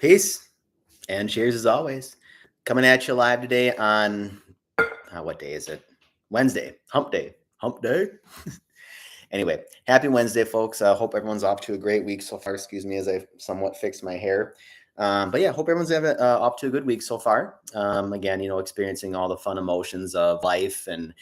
Peace and cheers as always. Coming at you live today on what day is it? Wednesday, hump day. Hump day. Anyway, happy Wednesday, folks. I hope everyone's off to a great week so far. Excuse me as I somewhat fix my hair. But yeah, hope everyone's off to a good week so far. Again, experiencing all the fun emotions of life and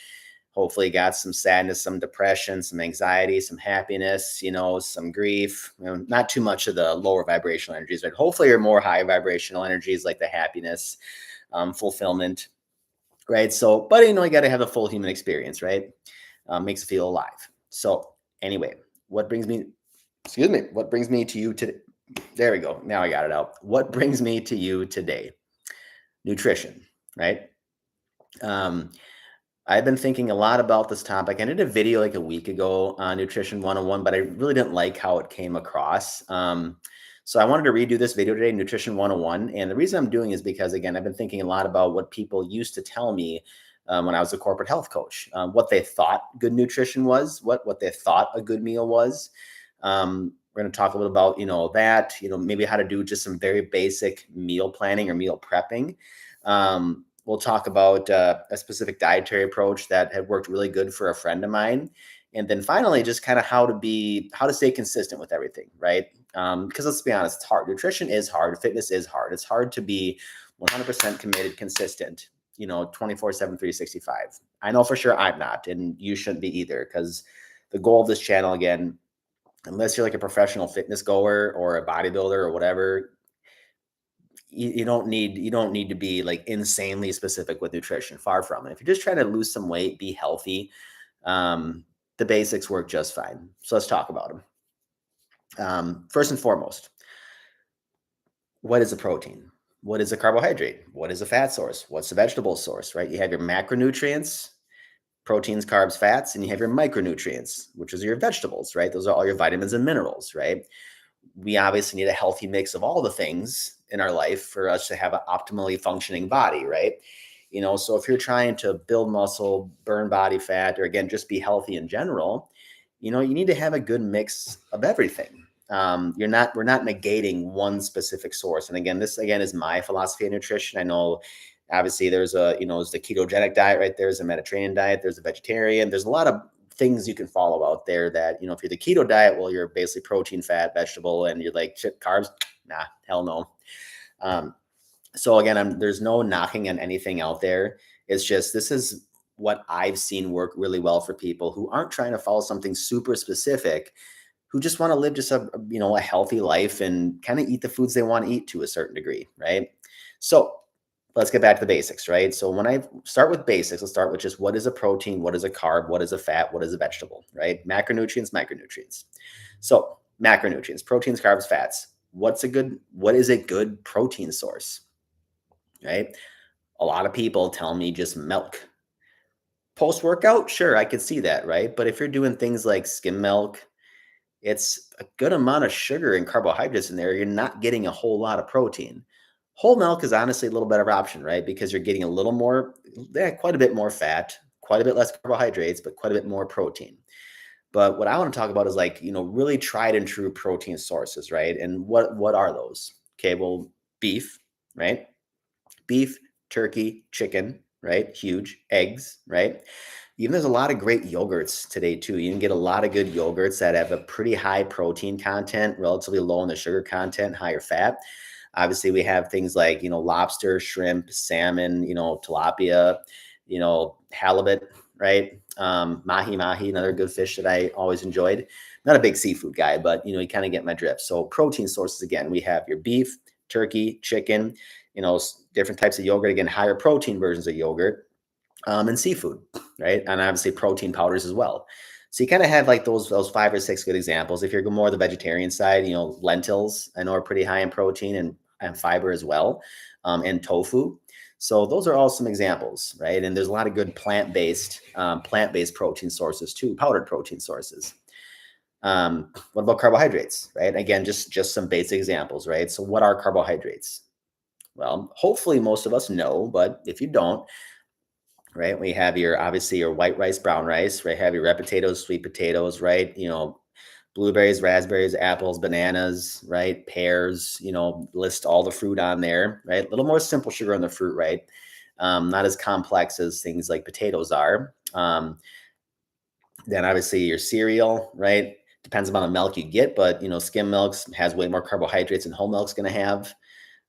hopefully got some sadness, some depression, some anxiety, some happiness, some grief, not too much of the lower vibrational energies, right? Hopefully you're more high vibrational energies like the happiness, fulfillment, right? So, but you got to have a full human experience, right? Makes you feel alive. So anyway, what brings me to you today? There we go. Now I got it out. What brings me to you today? Nutrition, right? I've been thinking a lot about this topic. I did a video like a week ago on Nutrition 101, but I really didn't like how it came across. So I wanted to redo this video today, Nutrition 101. And the reason I'm doing is because, again, I've been thinking a lot about what people used to tell me when I was a corporate health coach, what they thought good nutrition was, what they thought a good meal was. We're going to talk a little about, that, maybe how to do just some very basic meal planning or meal prepping. We'll talk about a specific dietary approach that had worked really good for a friend of mine. And then finally, just kind of how to stay consistent with everything, right? Because let's be honest, it's hard. Nutrition is hard. Fitness is hard. It's hard to be 100% committed, consistent, 24/7, 365. I know for sure I'm not, and you shouldn't be either, because the goal of this channel, again, unless you're like a professional fitness goer or a bodybuilder or whatever, you don't need to be like insanely specific with nutrition. Far from it. If you're just trying to lose some weight, be healthy, the basics work just fine. So let's talk about them. First and foremost, what is a protein? What is a carbohydrate? What is a fat source? What's a vegetable source, right? You have your macronutrients, proteins, carbs, fats, and you have your micronutrients, which is your vegetables, right? Those are all your vitamins and minerals, right? We obviously need a healthy mix of all the things in our life for us to have an optimally functioning body, right? So if you're trying to build muscle, burn body fat, or again, just be healthy in general, you need to have a good mix of everything. We're not negating one specific source. And again, this is my philosophy of nutrition. I know obviously there's there's the ketogenic diet, right? There's a Mediterranean diet, there's a vegetarian, there's a lot of things you can follow out there that, if you're the keto diet, well, you're basically protein, fat, vegetable, and you're like, shit, carbs, nah, hell no. So again, there's no knocking on anything out there. It's just, this is what I've seen work really well for people who aren't trying to follow something super specific, who just want to live just a healthy life and kind of eat the foods they want to eat to a certain degree, right? So let's get back to the basics, right? So when I start with basics, let's start with just what is a protein, what is a carb, what is a fat, what is a vegetable, right? Macronutrients, micronutrients. So macronutrients, proteins, carbs, fats. What is a good protein source, right? A lot of people tell me just milk. Post-workout, sure, I could see that, right? But if you're doing things like skim milk, it's a good amount of sugar and carbohydrates in there. You're not getting a whole lot of protein. Whole milk is honestly a little better option, right? Because you're getting quite a bit more fat, quite a bit less carbohydrates, but quite a bit more protein. But what I want to talk about is really tried and true protein sources, right? And what are those? Okay, well, beef, right? Beef, turkey, chicken, right? Huge. Eggs, right? Even there's a lot of great yogurts today too. You can get a lot of good yogurts that have a pretty high protein content, relatively low in the sugar content, higher fat. Obviously, we have things like, lobster, shrimp, salmon, tilapia, halibut, right? Mahi, another good fish that I always enjoyed. Not a big seafood guy, but, you kind of get my drift. So protein sources, again, we have your beef, turkey, chicken, different types of yogurt, again, higher protein versions of yogurt, and seafood, right? And obviously protein powders as well. So you kind of have like those 5 or 6 good examples. If you're more the vegetarian side, lentils I know are pretty high in protein and fiber as well, and tofu. So those are all some examples, right? And there's a lot of good plant-based protein sources too, powdered protein sources. What about carbohydrates, right? Again, just some basic examples, right? So what are carbohydrates? Well, hopefully most of us know, but if you don't, right, we have obviously your white rice, brown rice, right? Have your red potatoes, sweet potatoes, right? blueberries, raspberries, apples, bananas, right? Pears, list all the fruit on there, right? A little more simple sugar on the fruit, right? Not as complex as things like potatoes are. Then obviously your cereal, right? Depends on the milk you get, but skim milk has way more carbohydrates than whole milk's going to have.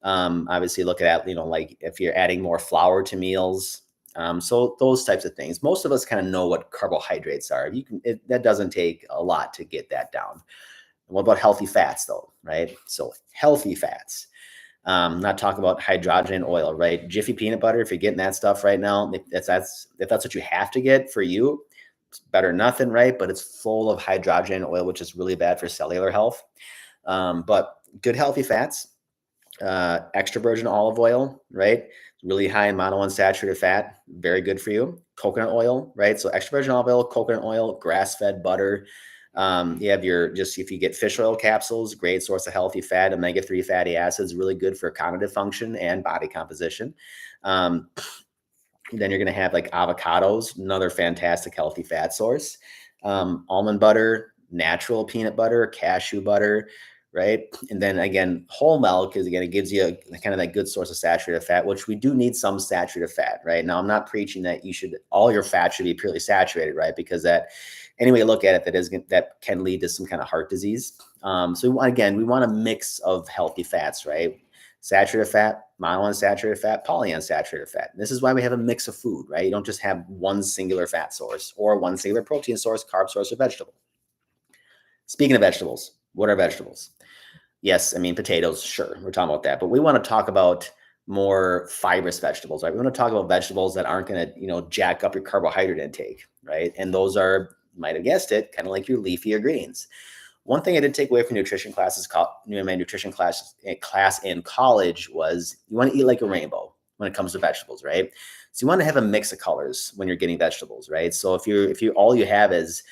Obviously, look at like if you're adding more flour to meals. So those types of things. Most of us kind of know what carbohydrates are. That doesn't take a lot to get that down. What about healthy fats, though, right? So healthy fats. Not talking about hydrogenated oil, right? Jiffy peanut butter. If you're getting that stuff right now, if that's what you have to get for you, it's better than nothing, right? But it's full of hydrogenated oil, which is really bad for cellular health. But good healthy fats, extra virgin olive oil, right? Really high in monounsaturated fat, very good for you. Coconut oil, right? So extra virgin olive oil, coconut oil, grass-fed butter. You have if you get fish oil capsules, great source of healthy fat. Omega-3 fatty acids, really good for cognitive function and body composition. Then you're going to have like avocados, another fantastic healthy fat source. Almond butter, natural peanut butter, cashew butter, right? And then again, whole milk it gives you kind of that good source of saturated fat, which we do need some saturated fat, right? Now, I'm not preaching that all your fat should be purely saturated, right? Because that, any way you look at it, that can lead to some kind of heart disease. So we want a mix of healthy fats, right? Saturated fat, monounsaturated fat, polyunsaturated fat. This is why we have a mix of food, right? You don't just have one singular fat source or one singular protein source, carb source, or vegetable. Speaking of vegetables, what are vegetables? Yes, I mean, potatoes, sure, we're talking about that. But we want to talk about more fibrous vegetables, right? We want to talk about vegetables that aren't going to, jack up your carbohydrate intake, right? And those are, you might have guessed it, kind of like your leafier greens. One thing I did take away from nutrition classes, my nutrition class in college was you want to eat like a rainbow when it comes to vegetables, right? So you want to have a mix of colors when you're getting vegetables, right? So if you all you have is,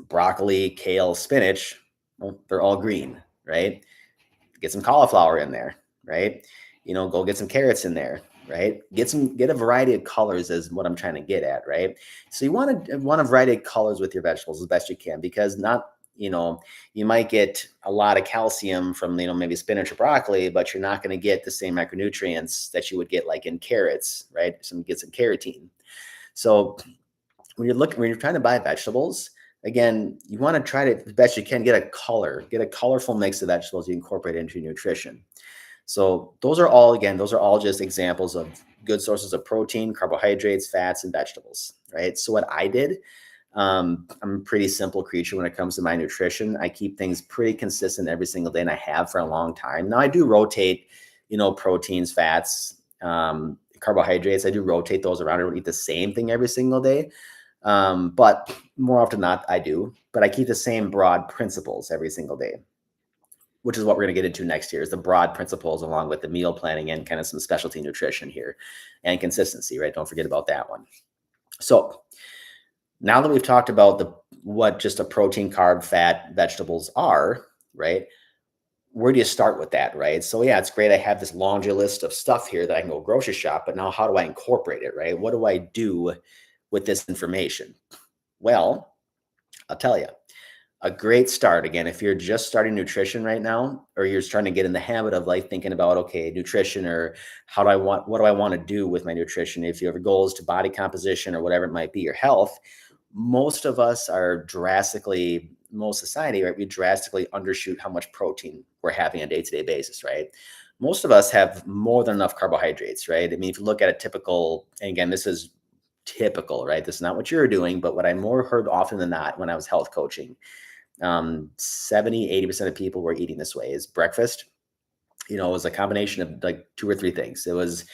broccoli, kale, spinach, well, they're all green, right? Get some cauliflower in there, right? Go get some carrots in there, right? Get a variety of colors is what I'm trying to get at, right? So you want a variety of colors with your vegetables as best you can, because you might get a lot of calcium from, maybe spinach or broccoli, but you're not going to get the same micronutrients that you would get like in carrots, right? Get some carotene. So when you're trying to buy vegetables, again, you want to try to, as best you can, get a colorful mix of vegetables you incorporate into your nutrition. So those are all just examples of good sources of protein, carbohydrates, fats, and vegetables, right? So what I did, I'm a pretty simple creature when it comes to my nutrition. I keep things pretty consistent every single day, and I have for a long time. Now I do rotate, proteins, fats, carbohydrates. I do rotate those around. I don't eat the same thing every single day. But more often than not, I do. But I keep the same broad principles every single day, which is what we're going to get into next year, is the broad principles along with the meal planning and kind of some specialty nutrition here and consistency, right? Don't forget about that one. So now that we've talked about what just a protein, carb, fat, vegetables are, right? Where do you start with that, right? So yeah, it's great. I have this laundry list of stuff here that I can go grocery shop, but now how do I incorporate it, right? What do I do with this information? Well, I'll tell you, a great start, again, if you're just starting nutrition right now, or you're trying to get in the habit of like thinking about, okay, nutrition, or what do I want to do with my nutrition? If you have goals to body composition or whatever it might be, your health, most of us are most society, right? We drastically undershoot how much protein we're having on a day-to-day basis, right? Most of us have more than enough carbohydrates, right? I mean, if you look at a typical, and again, this is typical, right? This is not what you're doing, but what I more heard often than not when I was health coaching, 70-80% of people were eating this way. Is breakfast, it was a combination of like two or three things. It was,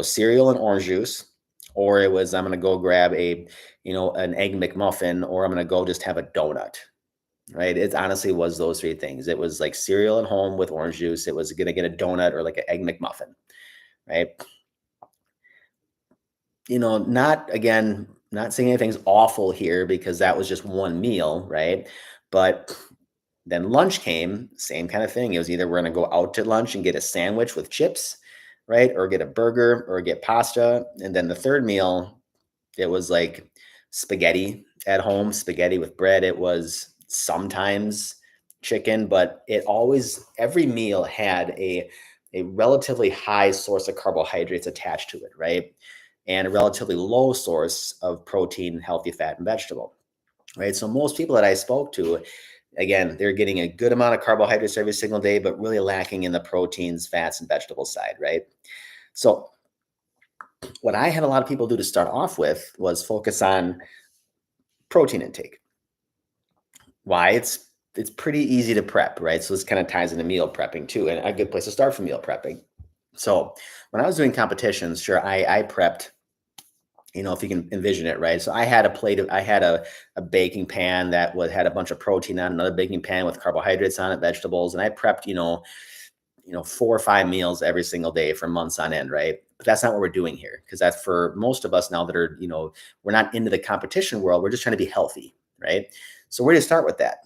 cereal and orange juice, or it was, I'm going to go grab an egg McMuffin, or I'm going to go just have a donut, right? It honestly was those three things. It was like cereal at home with orange juice. It was going to get a donut or like an egg McMuffin, right? Not saying anything's awful here, because that was just one meal, right? But then lunch came, same kind of thing. It was either we're going to go out to lunch and get a sandwich with chips, right? Or get a burger or get pasta. And then the third meal, it was like spaghetti at home, spaghetti with bread. It was, sometimes chicken, but every meal had a relatively high source of carbohydrates attached to it, right? And a relatively low source of protein, healthy fat, and vegetable, right? So most people that I spoke to, again, they're getting a good amount of carbohydrates every single day, but really lacking in the proteins, fats, and vegetable side, right? So what I had a lot of people do to start off with was focus on protein intake. Why? It's pretty easy to prep, right? So this kind of ties into meal prepping too, and a good place to start for meal prepping. So when I was doing competitions, sure, I prepped, if you can envision it, right? So I had I had a baking pan that had a bunch of protein on, another baking pan with carbohydrates on it, vegetables, and I prepped, 4 or 5 meals every single day for months on end, right? But that's not what we're doing here, because that's for most of us now that are, we're not into the competition world. We're just trying to be healthy, right? So where do you start with that?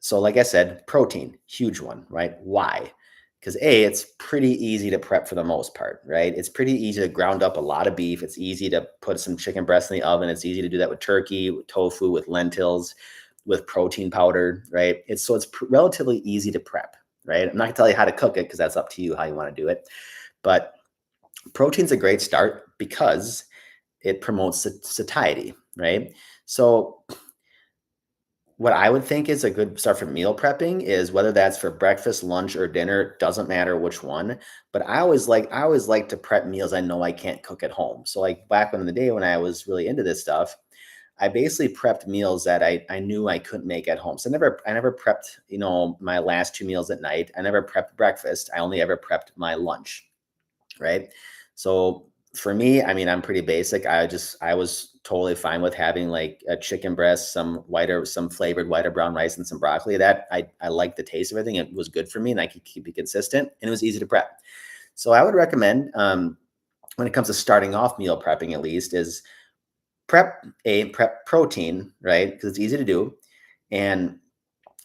So like I said, protein, huge one, right? Why? Because it's pretty easy to prep for the most part, right? It's pretty easy to ground up a lot of beef. It's easy to put some chicken breast in the oven. It's easy to do that with turkey, with tofu, with lentils, with protein powder, right? It's relatively easy to prep, right? I'm not gonna tell you how to cook it because that's up to you how you want to do it. But protein's a great start because it promotes satiety, right? So what I would think is a good start for meal prepping is whether that's for breakfast, lunch, or dinner, doesn't matter which one. But I always like to prep meals I know I can't cook at home. So like back in the day when I was really into this stuff, I basically prepped meals that I knew I couldn't make at home. So I never prepped, my last 2 meals at night. I never prepped breakfast. I only ever prepped my lunch, right? So for me, I mean, I'm pretty basic. I was totally fine with having like a chicken breast, some flavored white or brown rice, and some broccoli. That I liked the taste of everything. It was good for me, and I could keep it consistent, and it was easy to prep. So I would recommend, when it comes to starting off meal prepping, at least, is prep protein, right? Because it's easy to do, and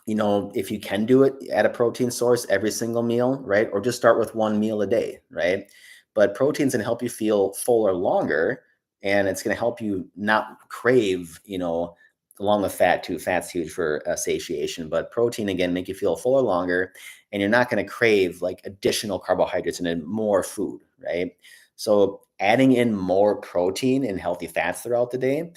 if you can do it at a protein source every single meal, right? Or just start with one meal a day, right? But protein's gonna help you feel fuller longer, and it's gonna help you not crave, along with fat too. Fat's huge for satiation, but protein again make you feel fuller longer, and you're not gonna crave like additional carbohydrates and then more food, right? So adding in more protein and healthy fats throughout the day,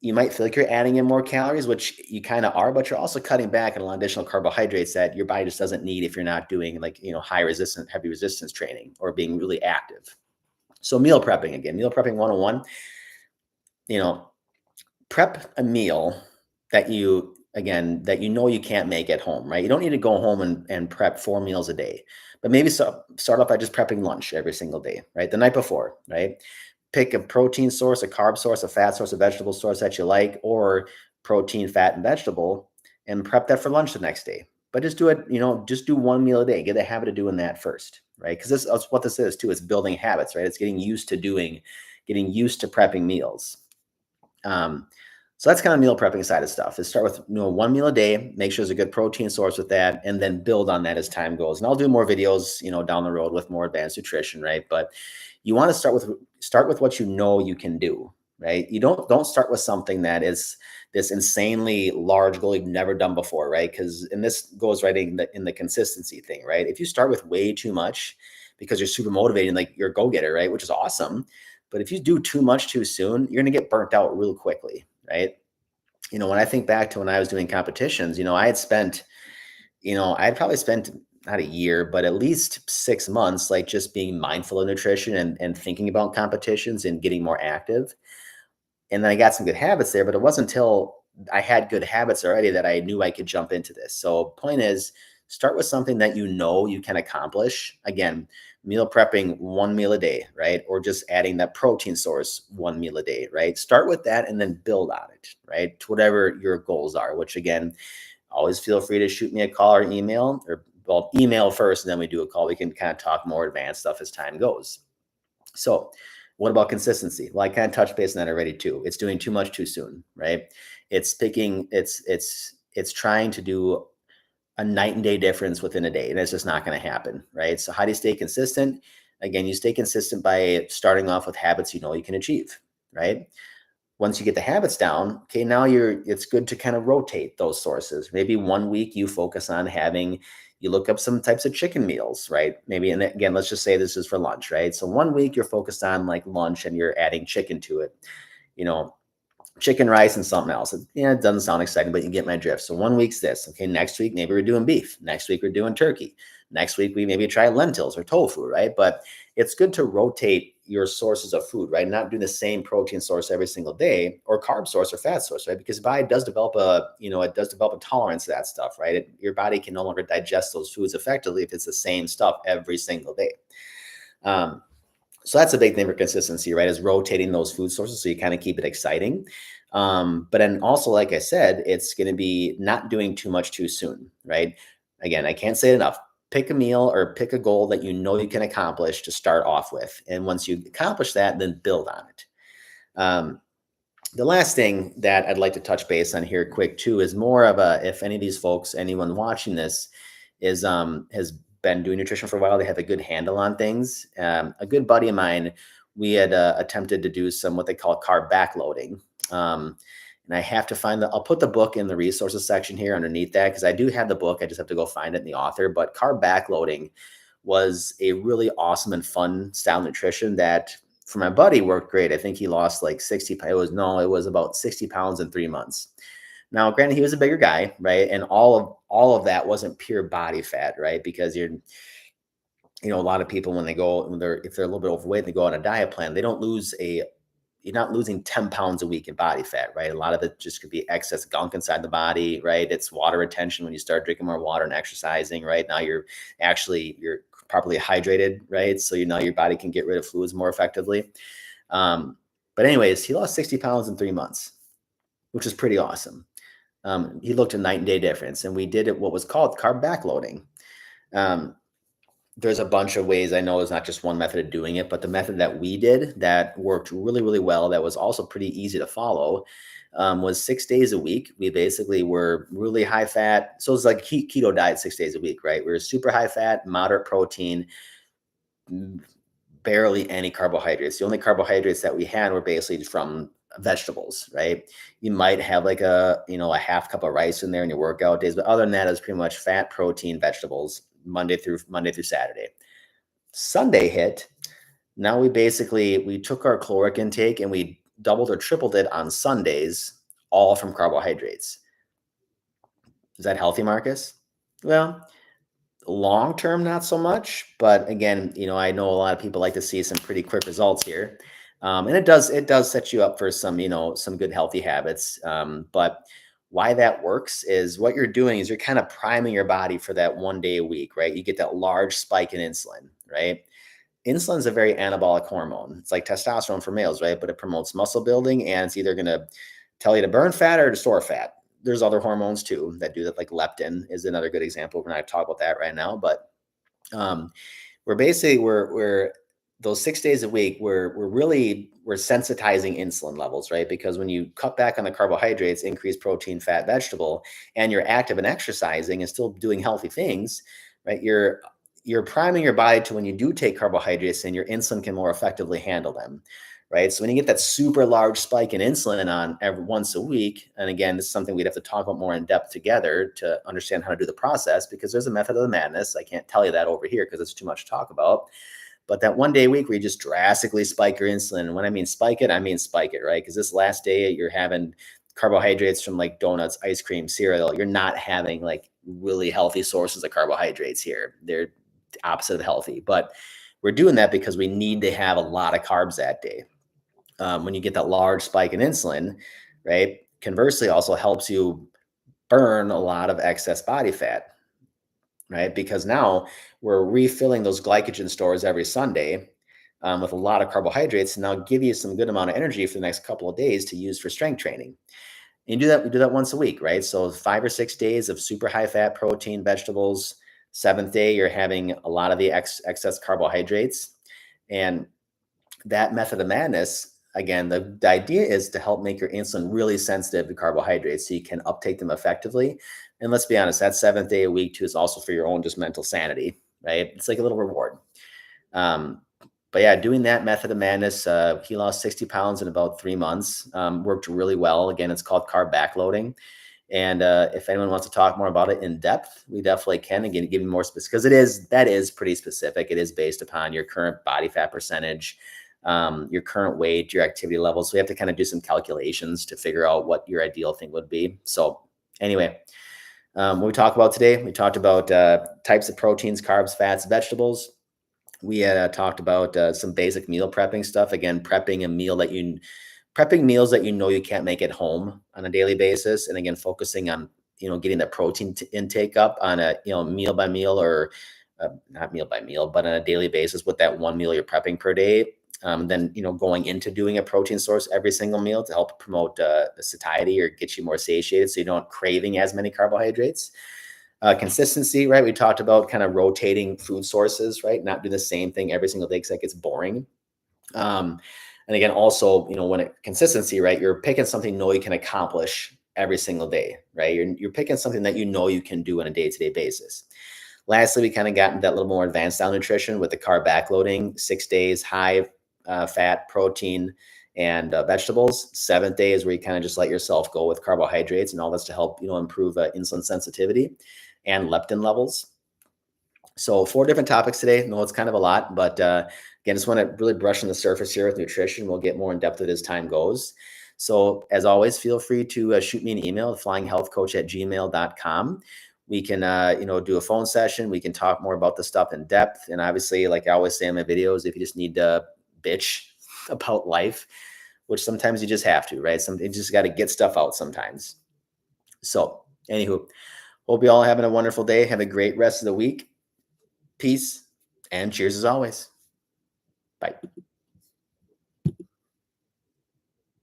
you might feel like you're adding in more calories, which you kind of are, but you're also cutting back on a lot of additional carbohydrates that your body just doesn't need if you're not doing like, heavy resistance training or being really active. So meal prepping 101, you know, prep a meal that you can't make at home, right? You don't need to go home and prep 4 meals a day, but maybe start off by just prepping lunch every single day, right? The night before, right? Pick a protein source, a carb source, a fat source, a vegetable source that you like, or protein, fat, and vegetable, and prep that for lunch the next day. But just do it, just do 1 meal a day. Get the habit of doing that first, right? Because that's what this is too. It's building habits, right? It's getting used to prepping meals. So that's kind of meal prepping side of stuff. Is start with 1 meal a day, make sure there's a good protein source with that, and then build on that as time goes. And I'll do more videos, down the road with more advanced nutrition, right? But you want to start with what you can do, right? You don't start with something that is this insanely large goal you've never done before, right? And this goes right in the consistency thing, right? If you start with way too much because you're super motivated, like you're a go-getter, right? Which is awesome. But if you do too much too soon, you're going to get burnt out real quickly, right? When I think back to when I was doing competitions, I had probably spent not a year, but at least 6 months, like just being mindful of nutrition and thinking about competitions and getting more active. And then I got some good habits there, but it wasn't until I had good habits already that I knew I could jump into this. So point is, start with something that you can accomplish. Again, meal prepping 1 meal a day, right? Or just adding that protein source 1 meal a day, right? Start with that and then build on it, right? To whatever your goals are, which again, always feel free to shoot me a call or email, or well, email first, and then we do a call. We can kind of talk more advanced stuff as time goes. So what about consistency? Well, I kind of touched base on that already too. It's doing too much too soon, right? It's trying to do a night and day difference within a day, and it's just not going to happen, right? So how do you stay consistent? Again, you stay consistent by starting off with habits you can achieve, right? Once you get the habits down, okay, now it's good to kind of rotate those sources. Maybe one week you focus on you look up some types of chicken meals, right? Maybe, and again, let's just say this is for lunch, right? So one week you're focused on like lunch and you're adding chicken to it, you know, chicken, rice, and something else. It doesn't sound exciting, but you get my drift. So one week's this. Okay, next week, maybe we're doing beef. Next week, we're doing turkey. Next week, we maybe try lentils or tofu, right? But it's good to rotate your sources of food, right? Not do the same protein source every single day or carb source or fat source, right? Because the body does develop it does develop a tolerance to that stuff, right? Your body can no longer digest those foods effectively if it's the same stuff every single day. So that's a big thing for consistency, right? Is rotating those food sources so you kind of keep it exciting. But then also, like I said, it's going to be not doing too much too soon, right? Again, I can't say it enough. Pick a meal or pick a goal that you know you can accomplish to start off with. And once you accomplish that, then build on it. The last thing that I'd like to touch base on here quick too is more of if any of these folks, anyone watching this has been doing nutrition for a while, they have a good handle on things. A good buddy of mine, we had attempted to do some what they call carb backloading. And I have to I'll put the book in the resources section here underneath that because I do have the book. I just have to go find it in the author. But carb backloading was a really awesome and fun style nutrition that for my buddy worked great. I think he lost like 60. It was about 60 pounds in 3 months. Now, granted, he was a bigger guy, right? And all of that wasn't pure body fat, right? Because a lot of people if they're a little bit overweight, they go on a diet plan, you're not losing 10 pounds a week in body fat, right? A lot of it just could be excess gunk inside the body, right? It's water retention when you start drinking more water and exercising, right? Now you're properly hydrated, right? So now your body can get rid of fluids more effectively. But anyways, he lost 60 pounds in 3 months, which is pretty awesome. He looked a night and day difference, and we did what was called carb backloading. There's a bunch of ways. I know there's not just one method of doing it, but the method that we did that worked really, really well, that was also pretty easy to follow, was 6 days a week. We basically were really high fat. So it's like keto diet 6 days a week, right? We were super high fat, moderate protein, barely any carbohydrates. The only carbohydrates that we had were basically from vegetables, right? You might have like a half cup of rice in there in your workout days, but other than that, it's pretty much fat, protein, vegetables, Monday through Saturday. Sunday hit. Now we took our caloric intake and we doubled or tripled it on Sundays, all from carbohydrates. Is that healthy, Marcus? Well, long term, not so much. But again, I know a lot of people like to see some pretty quick results here. And it does set you up for some good healthy habits. But why that works is what you're doing is you're kind of priming your body for that 1 day a week, right? You get that large spike in insulin, right? Insulin is a very anabolic hormone. It's like testosterone for males, right? But it promotes muscle building, and it's either going to tell you to burn fat or to store fat. There's other hormones too that do that, like leptin is another good example. We're not talking about that right now, but we're those 6 days a week, we're sensitizing insulin levels, right? Because when you cut back on the carbohydrates, increase protein, fat, vegetable, and you're active and exercising and still doing healthy things, right? You're priming your body to when you do take carbohydrates and your insulin can more effectively handle them, right? So when you get that super large spike in insulin on once a week, and again, this is something we'd have to talk about more in depth together to understand how to do the process, because there's a method of the madness. I can't tell you that over here because it's too much to talk about. But that 1 day a week where you just drastically spike your insulin. And when I mean spike it, right? Because this last day you're having carbohydrates from like donuts, ice cream, cereal. You're not having like really healthy sources of carbohydrates here. They're the opposite of healthy. But we're doing that because we need to have a lot of carbs that day. When you get that large spike in insulin, right? Conversely, also helps you burn a lot of excess body fat, right? Because now we're refilling those glycogen stores every Sunday with a lot of carbohydrates, and now give you some good amount of energy for the next couple of days to use for strength training. And we do that once a week, right? So 5 or 6 days of super high fat, protein, vegetables. 7th day, you're having a lot of the excess carbohydrates. And that method of madness, again, the idea is to help make your insulin really sensitive to carbohydrates so you can uptake them effectively. And let's be honest, that 7th day a week too is also for your own just mental sanity, right? It's like a little reward. But yeah, doing that method of madness, he lost 60 pounds in about 3 months. Worked really well. Again, it's called carb backloading. And if anyone wants to talk more about it in depth, we definitely can. Again, give you more specific because that is pretty specific. It is based upon your current body fat percentage, your current weight, your activity levels. So we have to kind of do some calculations to figure out what your ideal thing would be. So anyway, what we talked about today, we talked about types of proteins, carbs, fats, vegetables. We had talked about some basic meal prepping stuff. Again, prepping meals that you know you can't make at home on a daily basis, and again, focusing on getting the protein intake up on a meal by meal or not meal by meal, but on a daily basis with that one meal you're prepping per day. Then going into doing a protein source every single meal to help promote satiety or get you more satiated, so you don't craving as many carbohydrates. Consistency, right? We talked about kind of rotating food sources, right? Not do the same thing every single day because that gets boring. And again, also, when consistency, right? You're picking something you know you can accomplish every single day, right? You're picking something that you know you can do on a day-to-day basis. Lastly, we kind of got into that little more advanced style nutrition with the carb backloading, 6 days, high fat, protein, and vegetables. 7th day is where you kind of just let yourself go with carbohydrates, and all that's to help, improve insulin sensitivity and leptin levels. So 4 different topics today. No, it's kind of a lot, but again, just want to really brush on the surface here with nutrition. We'll get more in depth as time goes. So as always, feel free to shoot me an email, flyinghealthcoach@gmail.com. We can, do a phone session. We can talk more about the stuff in depth. And obviously, like I always say in my videos, if you just need to bitch about life, which sometimes you just have to, right? You just got to get stuff out sometimes. So anywho, hope you all having a wonderful day. Have a great rest of the week. Peace and cheers as always. Bye.